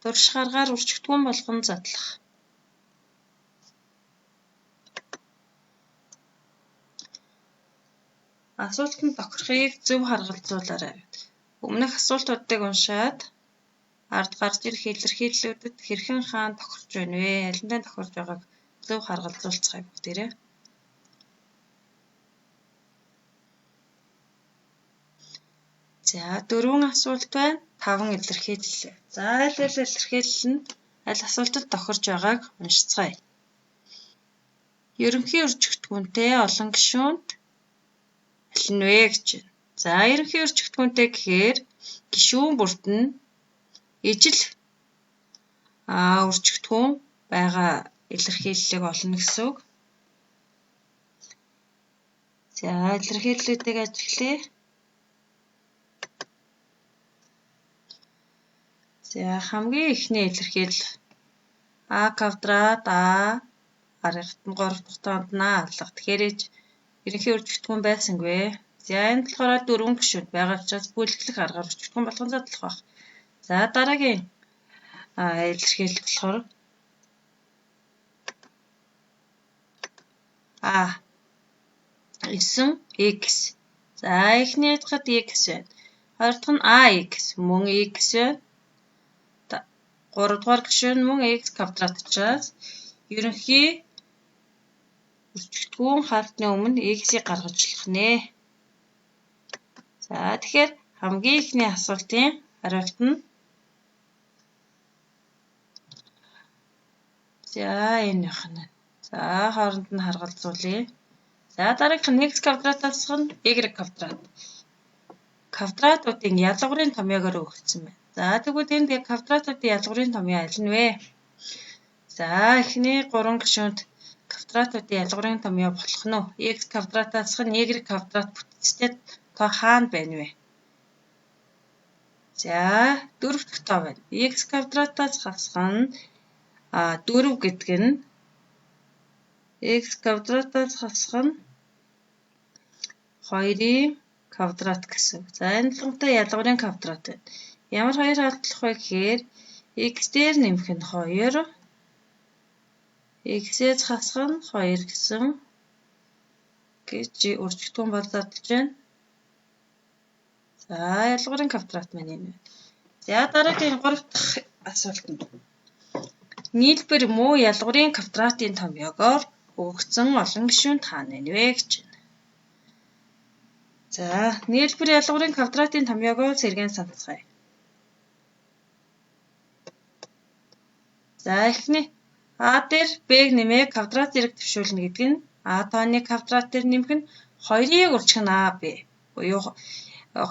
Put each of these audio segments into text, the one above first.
Турших аргаар үржигдгүүн болгон задлах. Асуултанд тохирохыг зөв харгалзуулаарай. Өмнөх асуултуудыг уншаад ард гарч ирэх илэрхийллүүдэд хэрхэн хаана тохирч байна вэ? Алинтай тохирж байгааг зөв харгалзуулцгаая бүгдээрээ. За 4 асуулт байна. 5 илэрхийлэл. За аль илэрхийлэл нь аль асуултад тохирж байгааг уншицгаая. Ерөнхий үржигдгүүнтэй олон гишүүнд аль нь вэ гэж байна. За ерөнхий үржигдгүүнтэй гэхээр гишүүн бүрт нь ижил үржигдгүүн байгаа илэрхийллийг олно гэсэн үг. За илэрхийллүүдийг ажиглая. За хамгийн эхний илэрхийлэл А квадрат А аргад нь 3 дахь тоонд нь А алга. Тэгэхээр ерөнхий үржигдгүүн байсангүй. За энэ болохоор 4 гишүүнд байгаа учраас бүлэглэх аргаар үржигдгүүн болгон задлах байх. За дараагийн илэрхийлэл болохоор А 9x. За эхний ядахад x байна. Хоёр дахь нь ax мөн x байна. 3 дугаар гишүүн мөн x квадрат учраас ерөнхий үржигдгүүн хаалтны өмнө x-ийг гаргаж болох нэ. За тэгэхээр хамгийн ихний асуултын хариулт нь за энэ байна. За хооронд нь харгалзуулъя. За дараагийнх нь x квадратаас нь y квадрат. Квадратуудын ялгуурын томьёогоор өгөгдсөн байна. За тэгвэл энд квадратуудын ялгуурын томьёо аль нь вэ? За эхний 3 гишүүнд квадратуудын ялгуурын томьёо болох нь x квадратаас нь y квадрат бүтцтэй тоо хаана байна вэ? За 4 дахь тоо байна. X квадратаас хасах нь 4 гэдэг нь x квадратаас хасах нь 2-ийн квадрат гэсэн. За энэ болгонтой ялгуурын квадрат байна. Ямар хоёр халдлах вэ гэхээр x дээр нэмэх нь 2, x-ээс хасах нь 2 гэсэн гэж үржигдгүүн бол задлж байна. За ялгуурын квадрат маань энэ. За дараагийн 3 дахь асуулт нь нийлбэр муу ялгуурын квадратын томьёогоор өгөгдсөн олон гишүүнд хаана байна вэ гэж байна. За нийлбэр ялгуурын квадратын томьёогоо сэргээн санацгаая. За эхний А дээр Б-г нэмээ квадрат зэрэг төвшүүлнэ гэдэг нь А тооны квадрат дээр нэмэх нь 2-ыг үржих нь АБ. Буюу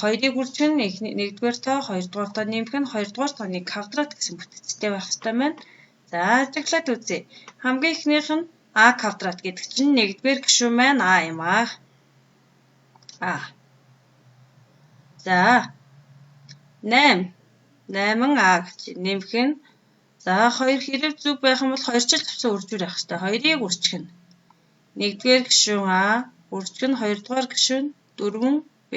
2-ыг үржих нь 1-р тоо 2-р тоо нэмэх нь 2-р тооны квадрат гэсэн бүтцтэй байх ёстой байна. За ажиглаад үзье. Хамгийн эхнийх нь А квадрат гэдэг чинь 1-р гишүүн маань А юм аа. За 8А гэж нэмэх нь за 2 хэрэг зүг байх юм бол 2 чил тавцан үржүүр байх хэрэгтэй. 2-ыг үржих нь 1-р гишүүн А, үржих нь 2-р гишүүн 4B.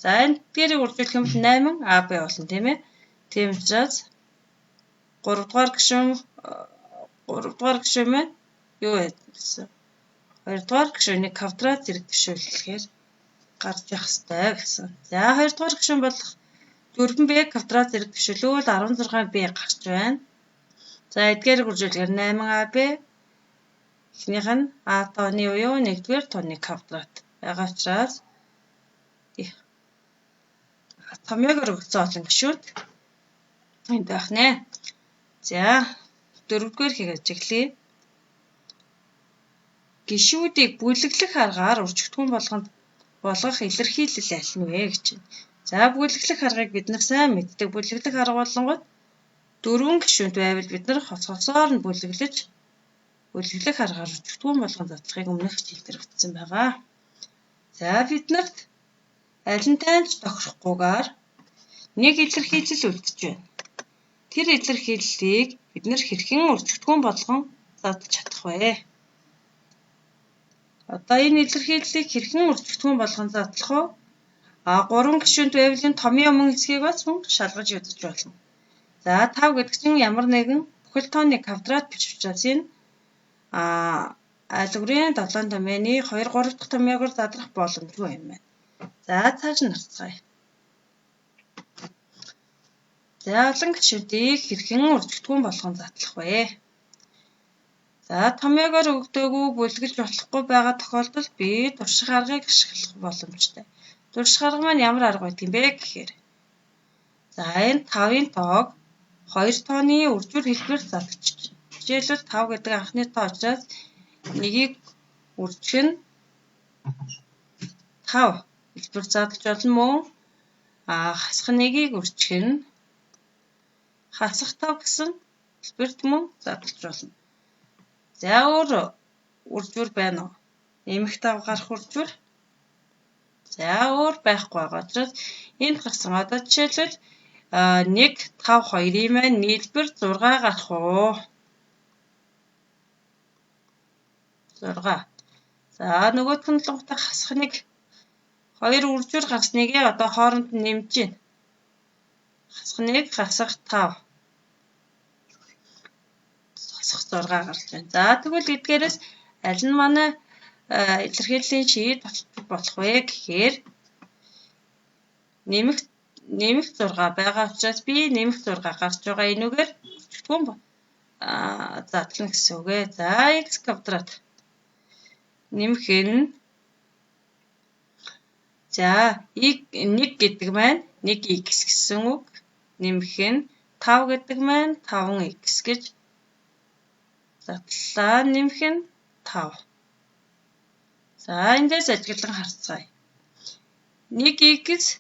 За энэ дээрийг үржүүлэх юм бол 8AB болно тийм ээ. Тийм учраас 3-р гишүүн маань юу байсан? 2-р гишүүний квадрат зэрэг төвшүүлэхээр гарч явах ёстой гэсэн. За 2-р гишүүн болох 4b квадрат зэрэг төвшөлөөл 16b гарч байна. За эдгээрийг үржүүлэхээр 8ab эхнийх нь А тооны буюу 1-р тооны квадрат байгаа учраас томьёогоор өгсөн олон гишүүд энд байх нэ. За 4-р хийг ажиглая. Гишүүдийг бүлэглэх аргаар үржигдгүүн болгох илэрхийлэл аль нь вэ гэж байна. За бүлэглэх аргыг бид нар сайн мэддэг. Бүлэглэх арга болонгод 4 гишүүнд байвал бид нар хоцгосоор нь бүлэглэх аргаар үржигдгүүн болгон задлахыг өмнөх хичээлдэр өгсөн байгаа. За биднэрт алинтай ч тохирохгүйгээр нэг илэрхийлэл үлдэж байна. Тэр илэрхийллийг бид нар хэрхэн үржигдгүүн болгон задлж чадах вэ? Одоо энэ илэрхийллийг хэрхэн үржигдгүүн болгон задлах вэ? 3 гишүүнд байвал энэ томьёо мөн хэсгийг бас мөн шалгаж үзэж болно. За 5 гэдэг чинь ямар нэгэн бүхэл тооны квадрат биш учраас энэ алгорын 7 томьёоны 2 3 дахь томьёогоор задрах боломжгүй юм байна. За цааш нь харцгаая. За олон гишүүдийг хэрхэн үржигдэхүүн болгон задлах вэ? За томьёогоор өгдөөгүй бүлгэлж болохгүй байгаа тохиолдолд би турших аргыг ашиглах боломжтой. Турших арга маань ямар арга байдаг юм бэ гэхээр за энэ 5-ын тоог 2 тооны үржүүр хэлбэр задлчих. Жишээлбэл 5 гэдэг анхны тоо учраас нэгийг үржих нь 5 хэлбэр задлж болно мөн хасах нэгийг үржих нь хасах 5 гэсэн хэлбэрт мөн задлж болно. За өөр үржүүр байна уу? Нэмэх 5 гарах үржүүр. За өөр байхгүй байгаа учраас энд гарсан одоо жишээлбэл 1 5 2-ийн маань нийлбэр 6 гарах уу? 6. За нөгөөх нь л утга хасах нэг 2 үржүүр гарсныг одоо хооронд нь нэмж гин. Хасах 1 хасах 5. Хасах 6 гарч байна. За тэгвэл эдгээрээс аль нь манай илэрхийллийн шийд болох вэ гэхээр нэмэх 6 байгаа учраас би нэмэх 6 гарч байгаа энүүгээр үржигдэхүүн задлана гэсэн үг ээ. За x квадрат нэмэх нь за 1 гэдэг маань 1x гэсэн үг. Нэмэх нь 5 гэдэг маань 5x гэж задлаа. Нэмэх нь 5. За эндээс ажиглан харцгаая. 1x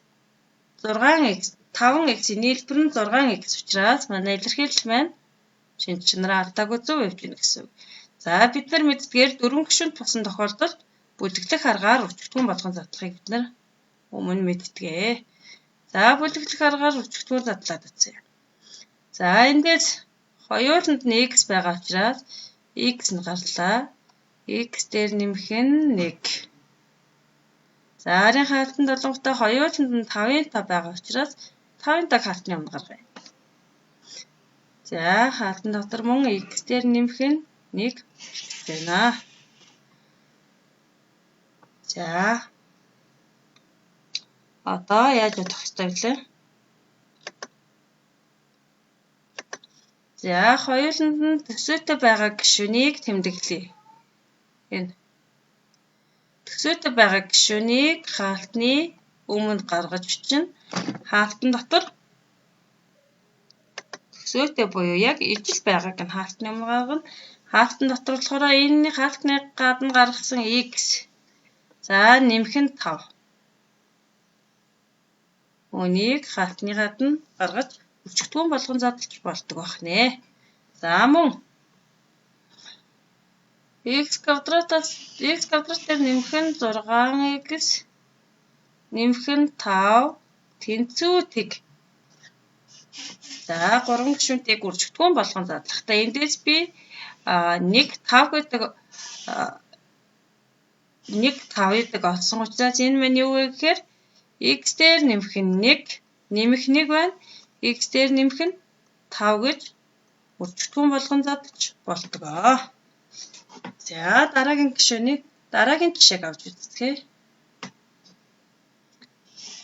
6x 5x-ийн нийлбэр нь 6x учраас манай илэрхийлэл маань шинж чанараа алдаагүй зөв явж байна гэсэн үг. За бид нар мэддгээр 4 гишүүнд тусан тохиолдолд бүлэглэх аргаар үржигдэхүүн болгон задлахыг бид нар өмнө мэдтгээ. За бүлэглэх аргаар үржигдэхүүн задлаад үзье. За эндээс хоёуланд нь x байгаа учраас x нь гарлаа. X дээр нэмэх нь 1. За арын хаалтанд олонготой хоёуланд нь 5-ын 5 байгаа учраас 5-ын 5 хаалтны өмнө гаргая. За хаалтан дотор мөн x дээр нэмэх нь 1 байна. За одоо яаж бодох ёстой вэ? За хоёуланд нь төсөөтэй байгаа гишүүнийг тэмдэглэе. Энэ төсөөтэй байгаа гишүүнийг хаалтны өмнө гаргаж бичнэ. Хаалтан дотор төсөөтэй буюу яг ижил байгааг нь хаалтны өмнө гаргана. Хаалтан дотор болохоор энэний хаалтны гадна гаргасан x. За нэмэх нь 5. Үнийг хаалтны гадна гаргаж үржигдэхүүн болгон задлж болдог байх нэ. За мөн x квадрат дээр нэмэх нь 6x нэмэх нь 5 тэнцвүүтийг за 3 гишүүнтийг үржигдэхүүн болгон задлахдаа эндээс би 1 5 гэдэг 1 5 олсон учраас энэ маань юу вэ гэхээр x дээр нэмэх нь 1 нэмэх 1 байна. X дээр нэмэх нь 5 гэж үржигдэхүүн болгон задлж болдог. За дараагийн жишээг авч үзье.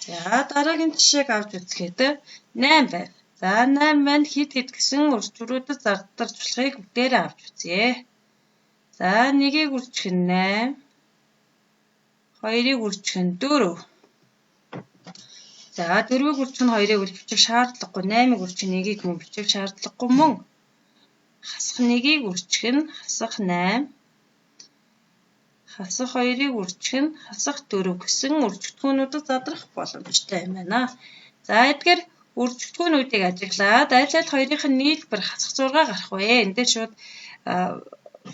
За дараагийн жишээг авч үзэхэд 8 байв. За 8 маань хэд гэсэн үржүүрүүдэд зардарч болохыг бүгдээрээ авч үзье. За 1-ийг үржих нь 8, 2-ыг үржих нь 4. За 4-ийг үржих нь 2-ыг бичих шаардлагагүй, 8-ыг үржих нь 1-ийг мөн бичих шаардлагагүй мөн. Хасах 1-ийг үржих нь хасах 8, хасах 2-ыг үржих нь хасах 4 гэсэн үржигдэхүүнүүдэд задрах боломжтой юм байна. За эдгээр үржигдэхүүнүүдийг ажиглаад аль аль хоёрын нийлбэр хасах 6 гарах вэ? Эндээ шууд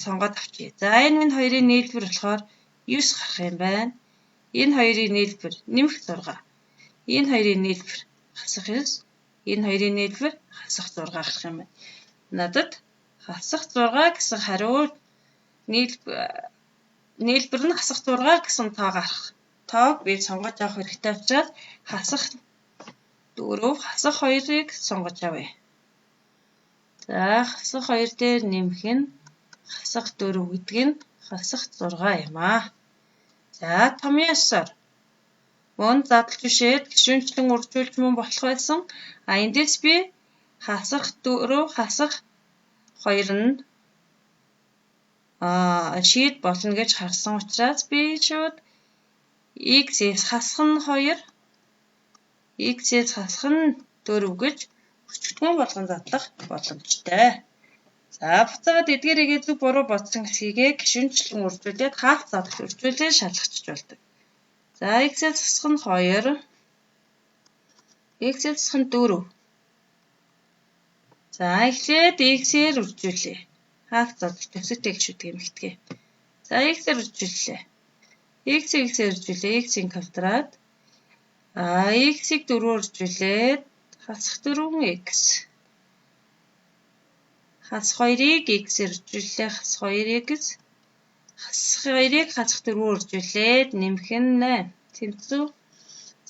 сонгоод авчия. За энэ минь хоёрын нийлбэр болохоор 9 гарах юм байна. Энэ хоёрын нийлбэр нэмэх 6. Энэ хоёрын нийлбэр хасах 9. Энэ хоёрын нийлбэр хасах 6 гарах юм байна. Надад хасах 6 гэсэн хариу нийлбэр нь хасах 6 гэсэн тоо гарах. Тоог би сонгож авах хэрэгтэй учраас хасах 4, хасах 2-ыг сонгож авъя. За хасах 2 дээр нэмэх нь хасах 4 гэдэг нь хасах 6 юм аа. За томьёо ёсоор мөн задлж бишээд гишүүнчлэн үржүүлж мөн болох байсан. А эндээс би хасах 4 хасах 2 нь шийд болно гэж харсан учраас би шууд x-ээс хасах нь 2 x-ээс хасах нь 4 гэж өчтгөн болгон задлах боломжтой. За буцаад эдгээрийгээ зөв буруу бодсон хэсгийг гишүүнчлэн үржүүлээд хаалт задлж үржүүлээд шалгачиж болдог. За x-ээс хасах нь 2 x-ээс хасах нь 4. За эхлээд x-ээр үржүүлээ. Хаалт задлж төсөлтэй гişүүд гэмтгээ. За x-ээр үржүүллээ. x-ээр үржүүлээ. x-ийн квадрат x-ийг 4-өөр үржүүлээд хасах 4x. Хасах 2-ыг x-ээр үржүүлээ. Хасах 2x. Хасах 2-ыг хасах 4-өөр үржүүлээд нэмэх нь 8. Тэнцүү.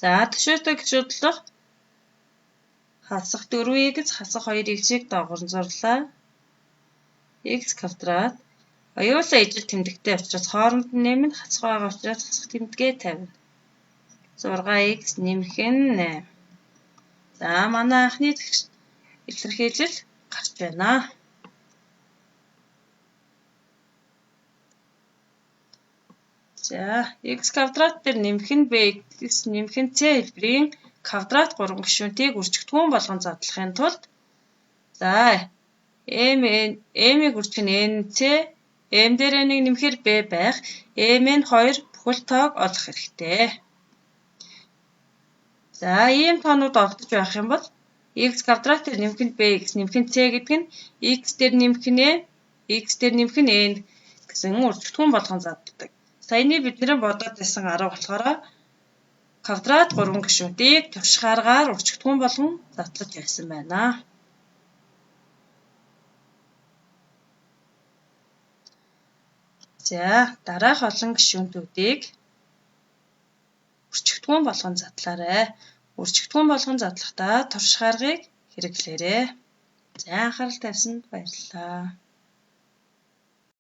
За төшөөтэй гişүүдлэх хасах 4x хасах 2x-ийг доогоорнзуурлаа. x квадрат оюулаа ижил тэмдэгтэй учраас хооронд нь нэмэн хасах байгаа учраас хасах тэмдгээ тавина. 6x нэмэх нь 8. За манай анхны илэрхийлэл гарч байна. За x квадрат дээр нэмэх нь b-ээс нэмэх нь c хэлбэрийн квадрат 3 гишүүнтийг үржигдэхүүн болгон задлахын тулд за m-ийг үржих нь n-c m дээр нэг нэмэхээр b байх m-ийн 2 бүхэл тоог олох хэрэгтэй. За ийм тоонууд олдож байх юм бол x квадрат дээр нэмэх нь bx нэмэх нь c гэдэг нь x дээр нэмэх нь n гэсэн үржигдэхүүн болгон заддаг. Саяны бидний бодоод байсан арга болохоор квадрат 3 гишүүнтийг турших аргаар үржигдэхүүн болгон задлаж байсан байна. За дараах олон гишүүнтүүдийг үржигдэхүүн болгон задлаарай. Үржигдэхүүн болгон задлахдаа турших аргыг хэрэглээрэй. За анхаарал тавьсанд баярлалаа.